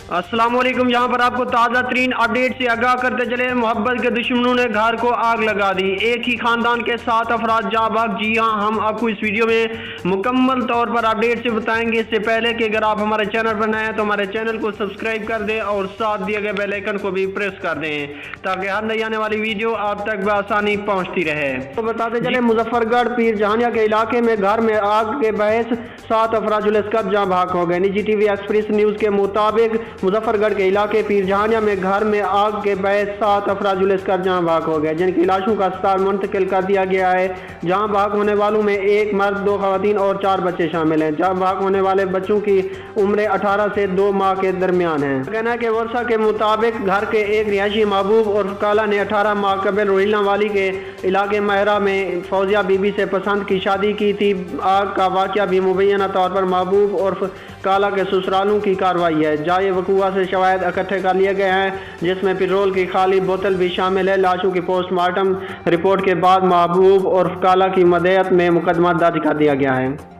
अस्सलाम वालेकुम। यहाँ पर आपको ताज़ा तरीन अपडेट से आगाह करते चले। मोहब्बत के दुश्मनों ने घर को आग लगा दी। एक ही खानदान के 7 अफराद जाँ भाग। जी हाँ, हम आपको इस वीडियो में मुकम्मल तौर पर अपडेट से बताएंगे। इससे पहले कि अगर आप हमारे चैनल पर नए हैं तो हमारे चैनल को सब्सक्राइब कर दें और साथ दिए गए बेल आइकन को भी प्रेस कर दें ताकि हर नई आने वाली वीडियो आप तक बआसानी पहुँचती रहे। तो बताते चले, मुजफ्फरगढ़ पीर जहानिया के इलाके में घर में आग के बहस 7 अफराद जाँ भाग हो गए। निजी टीवी एक्सप्रेस न्यूज़ के मुताबिक मुजफ्फरगढ़ के इलाके पीर जहानिया में घर में आग के बहस 7 अफराद जहाँ भाग हो गए, जिनकी लाशों का अस्पताल मुंतकिल कर दिया गया है। जहाँ भाग होने वालों में एक मर्द, 2 खवातीन और 4 बच्चे शामिल हैं। जहाँ भाग होने वाले बच्चों की उम्र 18 से 2 माह के दरमियान है। कहना है कि वर्षा के मुताबिक घर के एक रिहायशी महबूब और काला ने 18 माह कबल रोहिला वाली के इलाके महरा में फौजिया बीबी से पसंद की शादी की थी। आग का वाक़या भी मुबैना तौर पर महबूब और काला के ससुरालों की कार्रवाई है। जाए वकूआ से शवायद इकट्ठे कर लिए गए हैं, जिसमें पेट्रोल की खाली बोतल भी शामिल है। लाशों की पोस्टमार्टम रिपोर्ट के बाद महबूब और काला की मदयत में मुकदमा दर्ज कर दिया गया है।